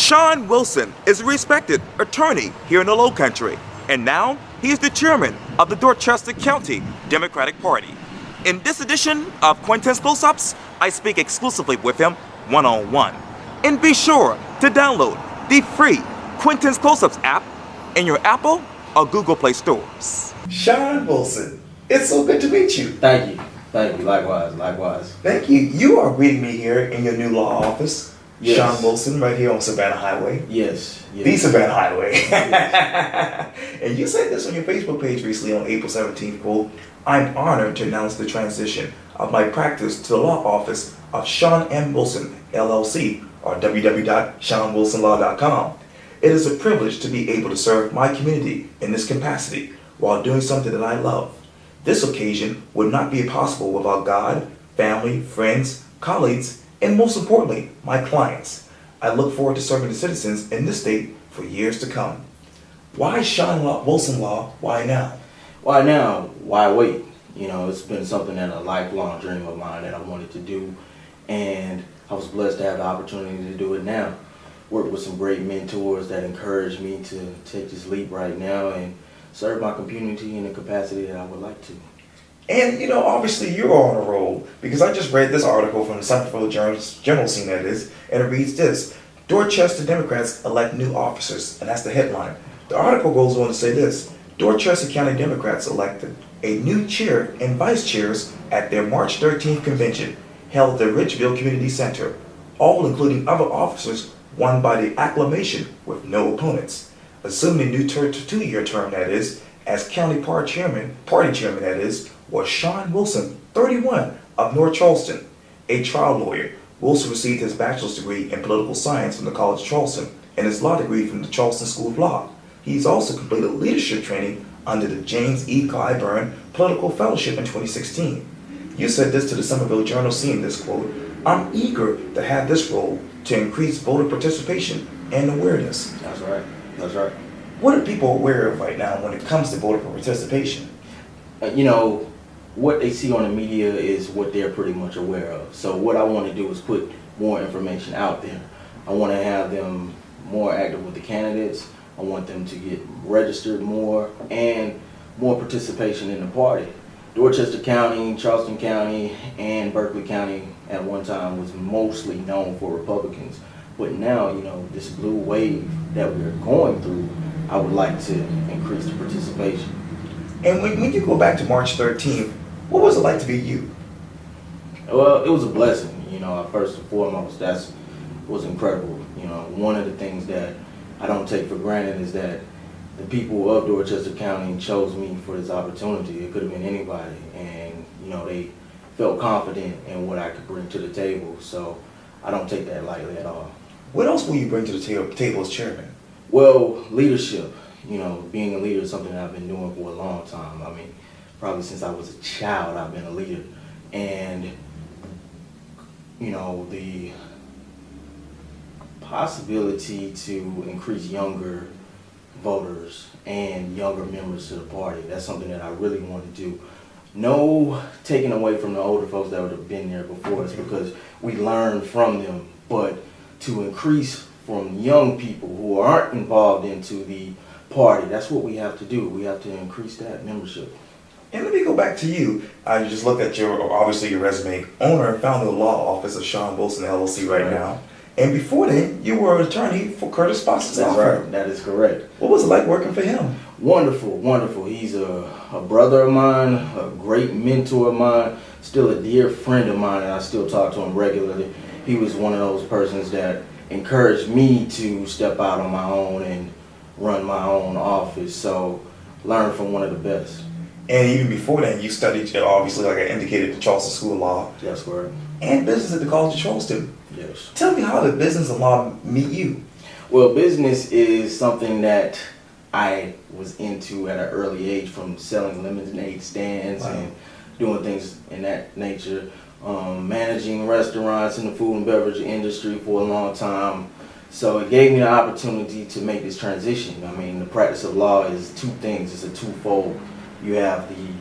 Sean Wilson is a respected attorney here in the Lowcountry, and now he is the chairman of the Dorchester County Democratic Party. In this edition of Quintin's Close-Ups, I speak exclusively with him one-on-one. And be sure to download the free Quintin's Close-Ups app in your Apple or Google Play stores. Sean Wilson, it's so good to meet you. Thank you. Thank you. Likewise. Thank you. You are greeting me here in your new law office. Yes. Sean Wilson, right here on Savannah Highway. Yes. The Savannah Highway. Yes. And you said this on your Facebook page recently on April 17th, quote, "I'm honored to announce the transition of my practice to the law office of Sean M. Wilson, LLC, or www.seanwilsonlaw.com. It is a privilege to be able to serve my community in this capacity while doing something that I love. This occasion would not be possible without God, family, friends, colleagues, and most importantly, my clients. I look forward to serving the citizens in this state for years to come." Why Sean Wilson Law? Why now? Why now? Why wait? You know, it's been something that a lifelong dream of mine that I wanted to do, and I was blessed to have the opportunity to do it now. Worked with some great mentors that encouraged me to take this leap right now and serve my community in the capacity that I would like to. And, you know, obviously you're on a roll, because I just read this article from the Centerville Journal Scene, that is, and it reads this: Dorchester Democrats elect new officers, and that's the headline. The article goes on to say this: Dorchester County Democrats elected a new chair and vice chairs at their March 13th convention held at the Ridgeville Community Center, all including other officers won by the acclamation with no opponents. Assuming a new two-year term, that is, as county party chairman, that is, was Sean Wilson, 31, of North Charleston. A trial lawyer, Wilson received his bachelor's degree in political science from the College of Charleston and his law degree from the Charleston School of Law. He's also completed leadership training under the James E. Clyburn Political Fellowship in 2016. You said this to the Centerville Journal Scene, this quote: "I'm eager to have this role to increase voter participation and awareness." That's right. What are people aware of right now when it comes to voter participation? You know, what they see on the media is what they're pretty much aware of. So what I want to do is put more information out there. I want to have them more active with the candidates. I want them to get registered more and more participation in the party. Dorchester County, Charleston County, and Berkeley County at one time was mostly known for Republicans. But now, you know, this blue wave that we're going through, I would like to increase the participation. And when you go back to March 13th, what was it like to be you? Well, it was a blessing. You know, first and foremost, was incredible. You know, one of the things that I don't take for granted is that the people of Dorchester County chose me for this opportunity. It could have been anybody, and you know, they felt confident in what I could bring to the table. So I don't take that lightly at all. What else will you bring to the table as chairman? Well, leadership. You know, being a leader is something that I've been doing for a long time. I mean, probably since I was a child, I've been a leader. And, you know, the possibility to increase younger voters and younger members to the party, that's something that I really want to do. No taking away from the older folks that would have been there before us, because we learn from them, but to increase from young people who aren't involved into the party, that's what we have to do. We have to increase that membership. And let me go back to you. I just looked at your resume. Owner and founder of the law office of Sean Wilson LLC right now. And before then, you were an attorney for Curtis Foster's law firm. That is correct. What was it like working for him? Wonderful. He's a brother of mine, a great mentor of mine, still a dear friend of mine, and I still talk to him regularly. He was one of those persons that encouraged me to step out on my own and run my own office. So learn from one of the best. And even before then, you studied, obviously, like I indicated, the Charleston School of Law. That's correct. And business at the College of Charleston. Yes. Tell me, how did business and law meet you? Well, business is something that I was into at an early age, from selling lemonade stands and doing things in that nature. Managing restaurants in the food and beverage industry for a long time. So it gave me the opportunity to make this transition. I mean, the practice of law is two things. It's a twofold. You have the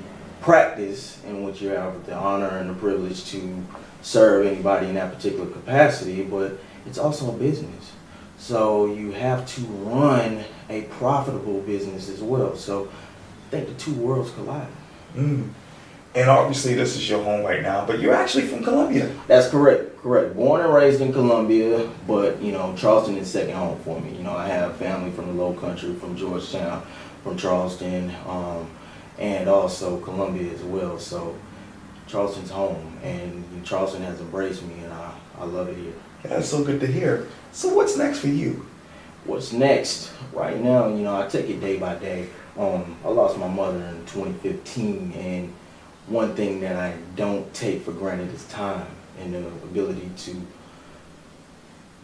practice, in which you have the honor and the privilege to serve anybody in that particular capacity, but it's also a business. So you have to run a profitable business as well. So I think the two worlds collide. Mm. And obviously this is your home right now, but you're actually from Columbia. That's correct. Born and raised in Columbia, but Charleston is second home for me. I have family from the Lowcountry, from Georgetown, from Charleston, and also Columbia as well. So Charleston's home, and Charleston has embraced me, and I love it here. That's so good to hear. So what's next for you? What's next? Right now, I take it day by day. I lost my mother in 2015, and one thing that I don't take for granted is time and the ability to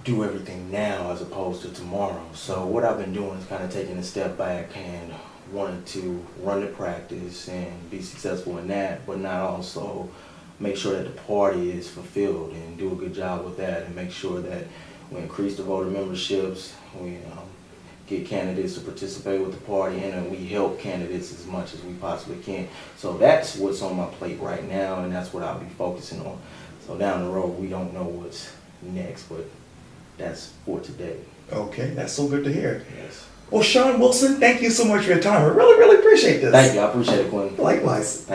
do everything now as opposed to tomorrow. So what I've been doing is kind of taking a step back and wanting to run the practice and be successful in that, but not also make sure that the party is fulfilled and do a good job with that, and make sure that we increase the voter memberships, we get candidates to participate with the party, and then we help candidates as much as we possibly can. So that's what's on my plate right now, and that's what I'll be focusing on. So down the road, we don't know what's next, but that's for today. Okay, that's so good to hear. Yes. Well, Sean Wilson, thank you so much for your time. I really, really appreciate this. Thank you. I appreciate it, Quintin. Likewise.